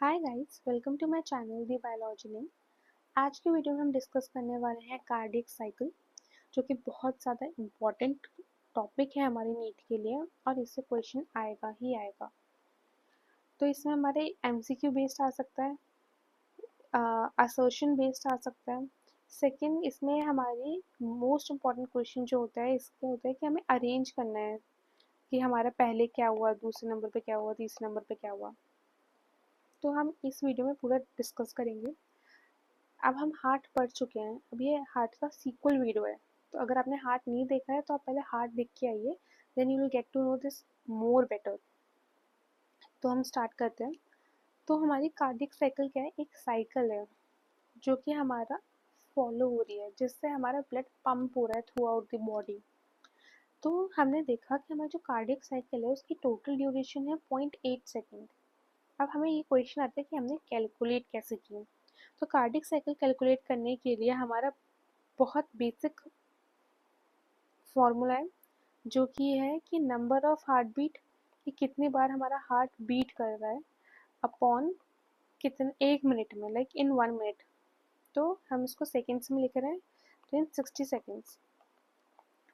Hi guys, welcome to my channel the biology link. आज की video में हम डिस्कस करने वाले हैं कार्डियक साइकिल, जो कि बहुत ज़्यादा इम्पॉर्टेंट टॉपिक है हमारे नीट के लिए और इससे क्वेश्चन आएगा ही आएगा। तो इसमें हमारे एमसीक्यू बेस्ड आ सकता है, असर्शन बेस्ड आ सकता है। सेकंड, इसमें हमारी मोस्ट इम्पॉर्टेंट क्वेश्चन जो होता है इसके होता है कि हमें अरेंज करना है कि हमारा पहले क्या हुआ, दूसरे नंबर पे क्या हुआ, तीसरे नंबर पे क्या हुआ। तो हम इस वीडियो में पूरा डिस्कस करेंगे। अब हम हार्ट पढ़ चुके हैं, अब ये हार्ट का सीक्वल वीडियो है। तो अगर आपने हार्ट नहीं देखा है तो आप पहले हार्ट देख के आइए, then you will get to know this more better. तो हम स्टार्ट करते हैं। तो हमारी कार्डियक साइकिल क्या है? एक साइकिल है जो कि हमारा फॉलो हो रही है, जिससे हमारा ब्लड पंप हो रहा है थ्रू आउट द बॉडी। तो हमने देखा कि हमारी जो कार्डियक साइकिल है उसकी टोटल ड्यूरेशन है 0.8 सेकेंड। अब हमें ये क्वेश्चन आता है कि हमने कैलकुलेट कैसे की। तो कार्डियक साइकिल कैलकुलेट करने के लिए हमारा बहुत बेसिक फॉर्मूला है, जो कि है कि नंबर ऑफ हार्ट बीट, कि कितनी बार हमारा हार्ट बीट कर रहा है अपॉन कितने एक मिनट में, लाइक इन 1 मिनट। तो हम इसको सेकेंड्स में लिख रहे हैं, तो इन 60 सेकेंड्स।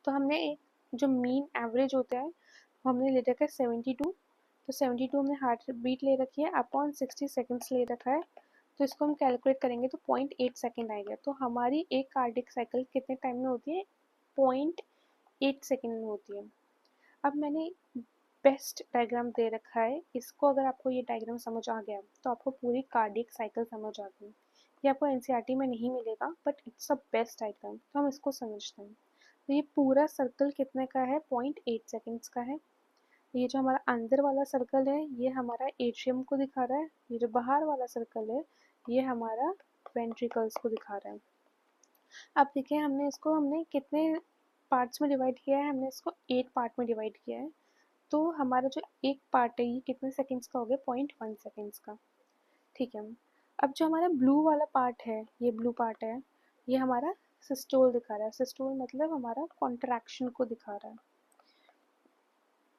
तो हमने जो मीन एवरेज होता है वो हमने ले रखा है 72। तो 72 हमने हार्ट बीट ले रखी है अपॉन 60 सेकेंड्स ले रखा है। तो इसको हम कैलकुलेट करेंगे तो 0.8 सेकेंड आएगा। तो हमारी एक कार्डियक साइकिल कितने टाइम में होती है? 0.8 सेकेंड में होती है। अब मैंने बेस्ट डायग्राम दे रखा है, इसको अगर आपको ये डायग्राम समझ आ गया तो आपको पूरी कार्डियक साइकिल समझ आ गई। ये आपको एनसीईआरटी में नहीं मिलेगा, but it's a best diagram. तो हम इसको समझते हैं। तो ये पूरा सर्कल कितने का है? 0.8 सेकेंड्स का है। ये जो हमारा अंदर वाला सर्कल है ये हमारा एट्रियम को दिखा रहा है, ये जो बाहर वाला सर्कल है ये हमारा वेंट्रिकल्स को दिखा रहा है। अब देखिए हमने कितने पार्ट्स में डिवाइड किया है? हमने इसको 8 पार्ट में डिवाइड किया है। तो हमारा जो एक पार्ट है ये कितने सेकेंड्स का हो गया? 0.1 सेकेंड्स का। ठीक है। अब जो हमारा ब्लू वाला पार्ट है, ये ब्लू पार्ट है, ये हमारा सिस्टोल दिखा रहा है। सिस्टोल मतलब हमारा कॉन्ट्रैक्शन को दिखा रहा है।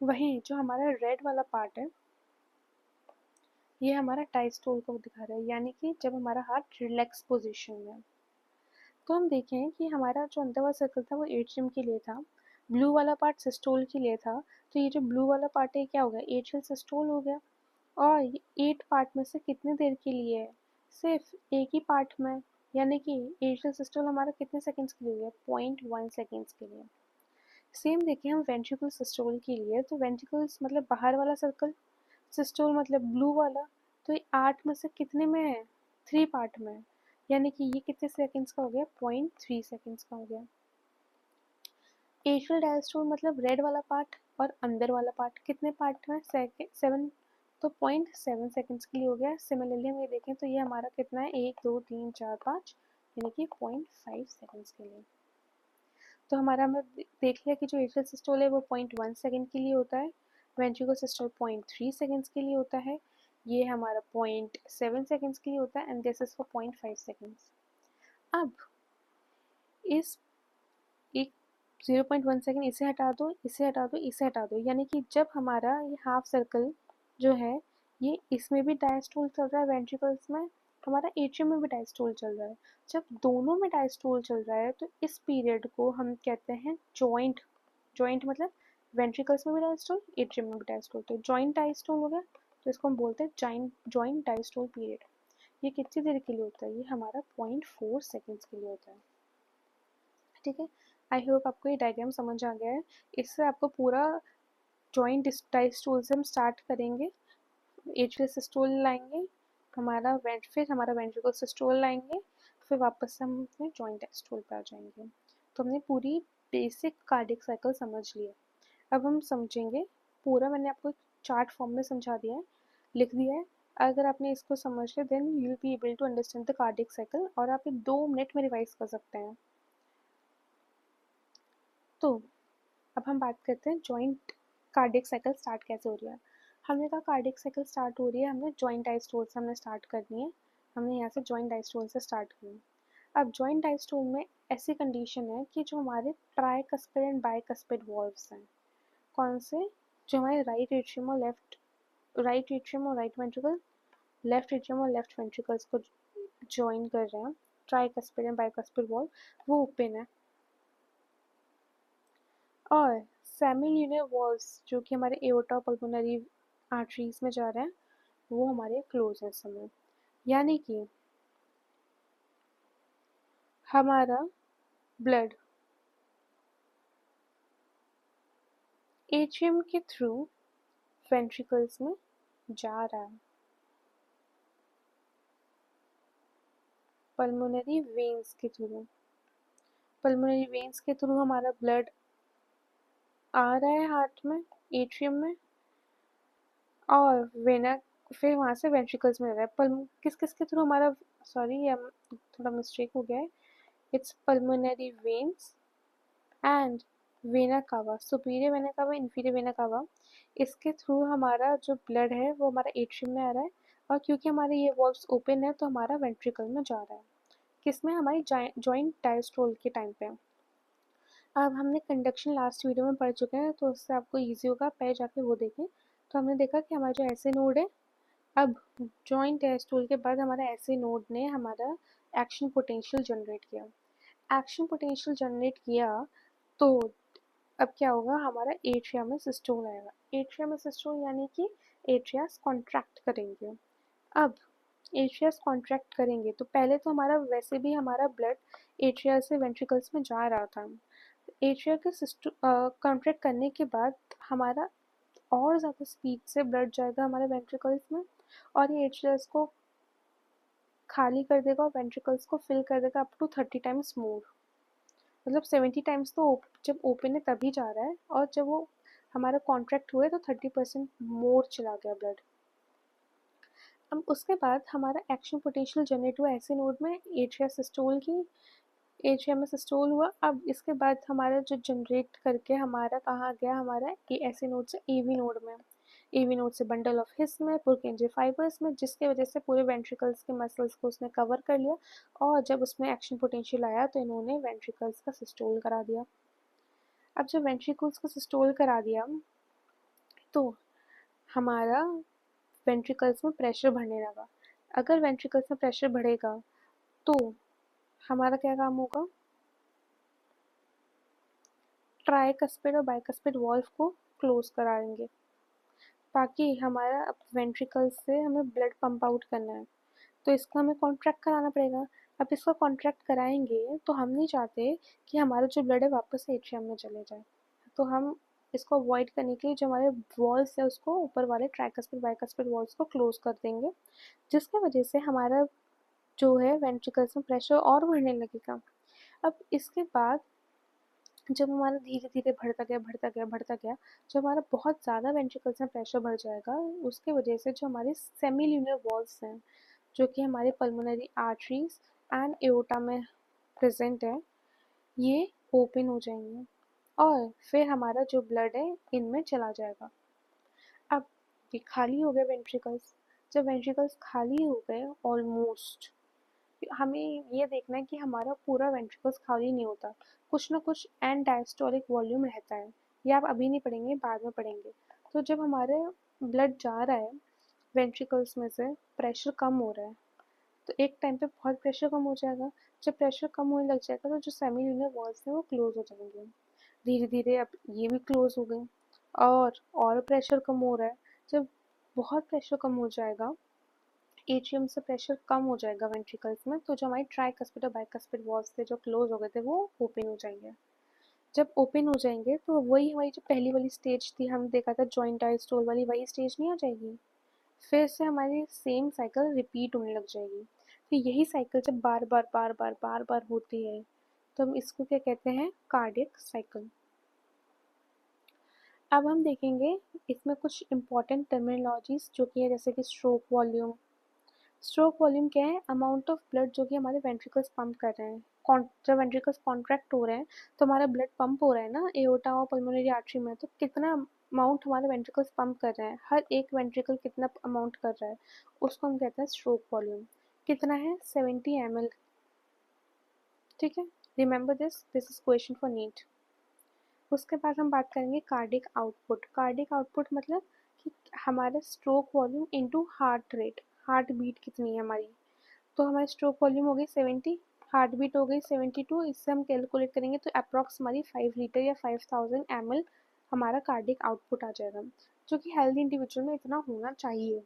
वहीं जो हमारा रेड वाला पार्ट है ये हमारा डायस्टोल को दिखा रहा है, यानी कि जब हमारा हार्ट रिलैक्स पोजीशन में है। तो हम देखें कि हमारा जो अंदर वाला सर्कल था वो एट्रियम के लिए था, ब्लू वाला पार्ट सिस्टोल के लिए था। तो ये जो ब्लू वाला पार्ट है क्या हो गया? एट्रियल सिस्टोल हो गया। और ये 8 पार्ट में से कितने देर के लिए है? सिर्फ एक ही पार्ट में, यानी कि एट्रियल सिस्टोल हमारा कितने सेकंड्स के लिए हो गया? 0.1 सेकंड्स के लिए। सेम देखिए हम वेंट्रिकल सिस्टोल के लिए, तो वेंट्रिकल्स मतलब बाहर वाला सर्कल, सिस्टोल मतलब ब्लू वाला। तो ये 8 में से कितने में है? 3 पार्ट में है, यानी कि ये कितने सेकंड्स का हो गया? 0.3 सेकंड्स का हो गया। एट्रियल डायस्टोल मतलब रेड वाला पार्ट और अंदर वाला पार्ट कितने पार्ट में? 7। तो 0.7 सेकंड्स के लिए हो गया। सिमिलरली हम ये देखें तो ये हमारा कितना है? 1 2 3 4 5, यानी कि 0.5 सेकंड्स के लिए। तो हमारा हमने देख लिया कि जो एट्रियल सिस्टोल है वो 0.1 सेकंड के लिए होता है, वेंट्रिकल सिस्टोल 0.3 सेकंड्स के लिए होता है, ये हमारा 0.7 सेकंड्स के लिए होता है, and this is for 0.5 seconds. अब इस एक 0.1 सेकंड इसे हटा दो, इसे हटा दो, इसे हटा दो, यानी कि जब हमारा ये हाफ सर्कल जो है ये इसमें भी डायस्टोल चल रहा है, वेंट्रिकल्स में, हमारा एट्रियम में भी डायस्टोल चल रहा है। जब दोनों में डायस्टोल चल रहा है तो इस पीरियड को हम कहते हैं जॉइंट। जॉइंट मतलब वेंट्रिकल्स में भी डायस्टोल, एट्रियम में भी डायस्टोल, तो जॉइंट डायस्टोल हो गया। तो इसको हम बोलते हैं जॉइंट डायस्टोल पीरियड। ये कितनी देर के लिए होता है? ये हमारा 0.4 सेकेंड्स के लिए होता है। ठीक है। आई होप आपको ये डायग्राम समझ आ गया है। इससे आपको पूरा जॉइंट डायस्टोल से हम स्टार्ट करेंगे, एट्रियल सिस्टोल लाएंगे, फिर हमारा वेंट्रिकल सिस्टोल लाएंगे, फिर वापस से हम अपने जॉइंट डायस्टोल पे आ जाएंगे। तो हमने पूरी बेसिक कार्डियक साइकिल समझ लिया। अब हम समझेंगे पूरा, मैंने आपको चार्ट फॉर्म में समझा दिया है, लिख दिया है। अगर आपने इसको समझ लिया then you will be able to understand the cardiac cycle, और आप 2 मिनट में रिवाइज कर सकते हैं। तो अब हम बात करते हैं जॉइंट कार्डियक साइकिल स्टार्ट कैसे हो रही है। हमने कहा कार्डियक साइकिल स्टार्ट हो रही है, हमने जॉइंट डायस्टोल से हमने स्टार्ट करनी है। हमने यहाँ से जॉइंट डायस्टोल से स्टार्ट की। अब जॉइंट डायस्टोल में ऐसी कंडीशन है कि जो हमारे ट्राइकस्पिड एंड बाइकस्पिड वॉल्व्स हैं, कौन से? जो हमारे राइट एट्रियम और राइट वेंट्रिकल लेफ्ट एट्रियम और लेफ्ट वेंट्रिकल्स को ज्वाइन कर रहे हैं, ट्राइकस्पिड एंड बाइकस्पिड वॉल्व, वो ओपन है। और सेमिल्यूनर वॉल्व्स जो कि हमारे एओर्टा पल्मोनरी आर्टरीज में जा रहे हैं, वो हमारे क्लोज है इस समय। यानी कि हमारा ब्लड एट्रियम के थ्रू वेंट्रिकल्स में जा रहा है, पल्मोनरी वेन्स के थ्रू। पल्मोनरी वेन्स के थ्रू हमारा ब्लड आ रहा है हार्ट में, एट्रियम में, और वेना फिर वहाँ से वेंट्रिकल्स में जा रहा है। किस किस के थ्रू हमारा, सॉरी ये थोड़ा मिस्टेक हो गया है, it's pulmonary veins and vena cava, superior vena cava, inferior vena cava, इसके थ्रू हमारा जो ब्लड है वो हमारा एट्रियम में आ रहा है। और क्योंकि हमारे ये वॉल्व्स ओपन है तो हमारा वेंट्रिकल में जा रहा है, किसमें, हमारी जॉइंट डायस्टोल के टाइम पे। अब हमने कंडक्शन लास्ट वीडियो में पढ़ चुके हैं, तो उससे आपको ईजी होगा, पहले जाके वो देखें। तो हमने देखा कि हमारा जो ऐसे नोड है, अब जॉइंट डायस्टोल के बाद हमारा ऐसे नोड ने हमारा एक्शन पोटेंशियल जनरेट किया। एक्शन पोटेंशियल जनरेट किया तो अब क्या होगा, हमारा एट्रिया में सिस्टोल आएगा। एट्रिया में सिस्टोल यानी कि एट्रियास कॉन्ट्रैक्ट करेंगे। अब एट्रियास कॉन्ट्रैक्ट करेंगे तो पहले तो हमारा वैसे भी हमारा ब्लड एट्रिया से वेंट्रिकल्स में जा रहा था। एट्रिया के कॉन्ट्रैक्ट करने के बाद हमारा और ज़्यादा स्पीड से ब्लड जाएगा हमारे वेंट्रिकल्स में, और ये एट्रियास को खाली कर देगा और वेंट्रिकल्स को फिल कर देगा अप टू 30 टाइम्स मोर। मतलब 70 टाइम्स तो जब ओपन है तभी जा रहा है, और जब वो हमारा कॉन्ट्रैक्ट हुए तो 30% मोर चला गया ब्लड। अब उसके बाद हमारा एक्शन पोटेंशियल जनरेट हुआ ऐसे नोड में, एट्रिया सिस्टोल की, एट्रिया में सिस्टोल हुआ। अब इसके बाद हमारा जो जनरेट करके हमारा कहाँ गया, हमारा ऐसे नोड से एवी नोड में, एवी नोड से बंडल ऑफ हिस में, पुरकेंजे फाइबर्स में, जिसके वजह से पूरे वेंट्रिकल्स के मसल्स को उसने कवर कर लिया। और जब उसमें एक्शन पोटेंशियल आया तो इन्होंने वेंट्रिकल्स का सिस्टोल करा दिया। अब जब वेंट्रिकल्स को सिस्टोल करा दिया तो हमारा वेंट्रिकल्स में प्रेशर बढ़ने लगा। अगर वेंट्रिकल्स में प्रेशर बढ़ेगा तो हमारा क्या काम होगा, ट्राइकस्पिड और बाइकस्पिड वॉल्व को क्लोज कराएंगे, ताकि हमारा अब वेंट्रिकल्स से हमें ब्लड पंप आउट करना है तो इसको हमें कॉन्ट्रैक्ट कराना पड़ेगा। अब इसको कॉन्ट्रैक्ट कराएंगे तो हम नहीं चाहते कि हमारा जो ब्लड है वापस से एट्रियम में चले जाए, तो हम इसको अवॉइड करने के लिए जो हमारे वॉल्स है उसको, ऊपर वाले ट्राइकस्पिड बाइकस्पिड वॉल्स को क्लोज कर देंगे, जिसकी वजह से हमारा जो है वेंट्रिकल्स में प्रेशर और बढ़ने लगेगा। अब इसके बाद जब हमारा धीरे धीरे बढ़ता गया, जब हमारा बहुत ज़्यादा वेंट्रिकल्स में प्रेशर बढ़ जाएगा, उसके वजह से जो हमारे सेमिल्यूनर वॉल्स हैं जो कि हमारे पल्मोनरी आर्टरीज एंड एओर्टा में प्रेजेंट है, ये ओपन हो जाएंगे और फिर हमारा जो ब्लड है इनमें चला जाएगा। अब ये खाली हो गए वेंट्रिकल्स। जब वेंट्रिकल्स खाली हो गए ऑलमोस्ट, हमें ये देखना है कि हमारा पूरा वेंट्रिकल्स खाली नहीं होता, कुछ ना कुछ एंड डायस्टोलिक वॉल्यूम रहता है। ये आप अभी नहीं पढ़ेंगे, बाद में पढ़ेंगे। तो जब हमारे ब्लड जा रहा है वेंट्रिकल्स में से, प्रेशर कम हो रहा है, तो एक टाइम पे बहुत प्रेशर कम हो जाएगा। जब प्रेशर कम होने लग जाएगा तो जो सेमिल्यूनर वॉल्स हैं वो क्लोज हो जाएंगे। धीरे धीरे अब ये भी क्लोज हो गए, और प्रेशर कम हो रहा है। जब बहुत प्रेशर कम हो जाएगा, एट्रियम से प्रेशर कम हो जाएगा वेंट्रिकल्स में, तो जो हमारी ट्राइकस्पिड और बाइकस्पिड वॉल्स थे जो क्लोज हो गए थे वो ओपन हो जाएंगे। जब ओपन हो जाएंगे तो वही हमारी जो पहली वाली स्टेज थी, हम देखा था जॉइंट डायस्टोल वाली, वही स्टेज नहीं आ जाएगी, फिर से हमारी सेम साइकिल रिपीट होने लग जाएगी। तो यही साइकिल जब बार बार होती है तो हम इसको क्या कहते हैं, कार्डियक साइकिल। अब हम देखेंगे इसमें कुछ इंपॉर्टेंट टर्मिनोलॉजीज जो कि है, जैसे कि स्ट्रोक वॉल्यूम। स्ट्रोक वॉल्यूम क्या है, अमाउंट ऑफ ब्लड जो कि हमारे वेंट्रिकल्स पंप कर रहे हैं। जब वेंट्रिकल्स कॉन्ट्रैक्ट हो रहे हैं तो हमारा ब्लड पंप हो रहा है ना एओर्टा और पल्मोनरी आर्टरी में, तो कितना अमाउंट हमारे वेंट्रिकल्स पंप कर रहे हैं, हर एक वेंट्रिकल कितना अमाउंट कर रहा है, उसको हम कहते हैं स्ट्रोक वॉल्यूम। कितना है, 70 ml। ठीक है, remember this is question for NEET. उसके बाद हम बात करेंगे कार्डिक आउटपुट। कार्डिक आउटपुट मतलब कि हमारा stroke volume into heart rate. Heart beat कितनी है हमारी। तो हमारी स्ट्रोक वॉल्यूम हो गई 70, हार्ट बीट हो गई 72, इससे हम कैलकुलेट करेंगे तो अप्रॉक्स हमारी 5 लीटर या 5000 ml हमारा कार्डिक आउटपुट आ जाएगा, जो कि हेल्दी इंडिविजुअल में इतना होना चाहिए।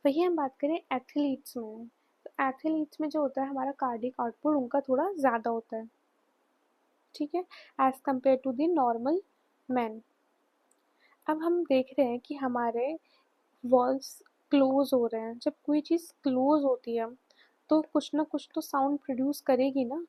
वही हम बात करें एथलीट्स में, तो एथलीट्स में जो होता है हमारा कार्डिक आउटपुट उनका थोड़ा ज़्यादा होता है, ठीक है, as compare to the normal man. अब हम देख रहे हैं कि हमारे वॉल्स क्लोज हो रहे हैं। जब कोई चीज़ क्लोज होती है तो कुछ ना कुछ तो साउंड प्रोड्यूस करेगी ना।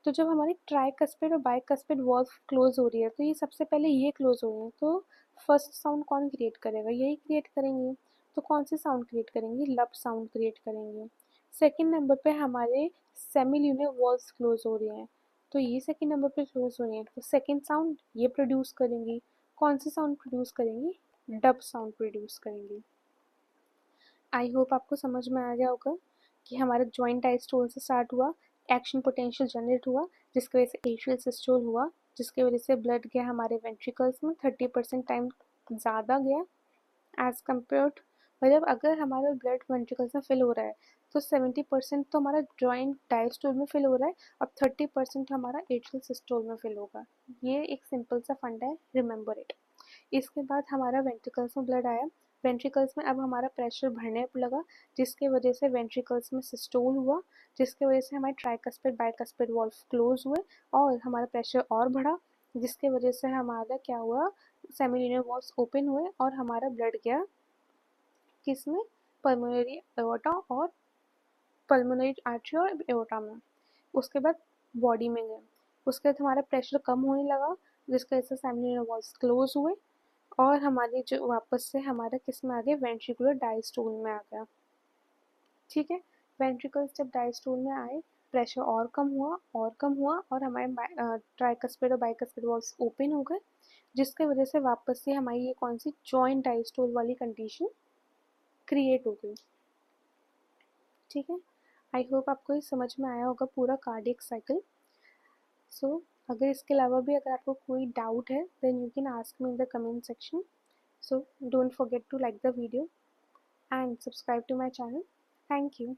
तो जब हमारी ट्राइकस्पिड और बाइकस्पिड वॉल्व क्लोज हो रही है तो ये सबसे पहले ये क्लोज हो रही है, तो फर्स्ट साउंड कौन क्रिएट करेगा, यही क्रिएट करेंगे। तो कौन सी साउंड क्रिएट करेंगे, लब साउंड क्रिएट करेंगे। सेकेंड नंबर पे हमारे सेमिल्यूनर वॉल्व्स क्लोज हो रही हैं, तो ये सेकेंड नंबर पे क्लोज हो रही हैं, तो सेकेंड साउंड ये प्रोड्यूस करेंगी। कौन सी साउंड प्रोड्यूस करेंगी, डब साउंड प्रोड्यूस करेंगी। आई होप आपको समझ में आ गया होगा कि हमारा जॉइंट डायस्टोल से स्टार्ट हुआ, एक्शन पोटेंशियल जनरेट हुआ, जिसकी वजह से एट्रियल सिस्टोल हुआ, जिसकी वजह से ब्लड गया हमारे वेंट्रिकल्स में 30% टाइम ज़्यादा गया एज कम्पेयर्ड। मतलब अगर हमारा ब्लड वेंट्रिकल्स में फिल हो रहा है तो 70% तो हमारा जॉइंट डायस्टोल में फिल हो रहा है, और 30% हमारा एट्रियल सिस्टोल में फिल होगा। ये एक सिंपल सा फंडा है, रिमेंबर इट। इसके बाद हमारा वेंट्रिकल्स में ब्लड आया, वेंट्रिकल्स में अब हमारा प्रेशर बढ़ने लगा, जिसके वजह से वेंट्रिकल्स में सिस्टोल हुआ, जिसके वजह से हमारे ट्राइकस्पिड बाइकस्पिड वॉल्व क्लोज हुए और हमारा प्रेशर और बढ़ा, जिसके वजह से हमारा क्या हुआ, सेमिलिनियर वॉल्व्स ओपन हुए और हमारा ब्लड गया किसमें, पल्मोनरी एओर्टा और पल्मोनरी आर्टरी और एओर्टा में। उसके बाद बॉडी में गया, उसके बाद हमारा प्रेशर कम होने लगा, जिसकी वजह से सेमिलिनियर वॉल्व्स क्लोज हुए और हमारे जो वापस से हमारा किस में आ गया, वेंट्रिकुलर डायस्टोल में आ गया। ठीक है, वेंट्रिकल्स जब डायस्टोल में आए, प्रेशर और कम हुआ और कम हुआ और हमारे ट्राइकस्पिड और बाइकस्पिड वॉल्व्स ओपन हो गए, जिसके वजह से वापस से हमारी ये कौन सी जॉइंट डायस्टोल वाली कंडीशन क्रिएट हो गई। ठीक है, आई होप आपको ये समझ में आया होगा पूरा कार्डियक साइकिल। सो अगर इसके अलावा भी अगर आपको कोई डाउट है then you can ask me in the comment section. So don't forget to like the video and subscribe to my channel. Thank you.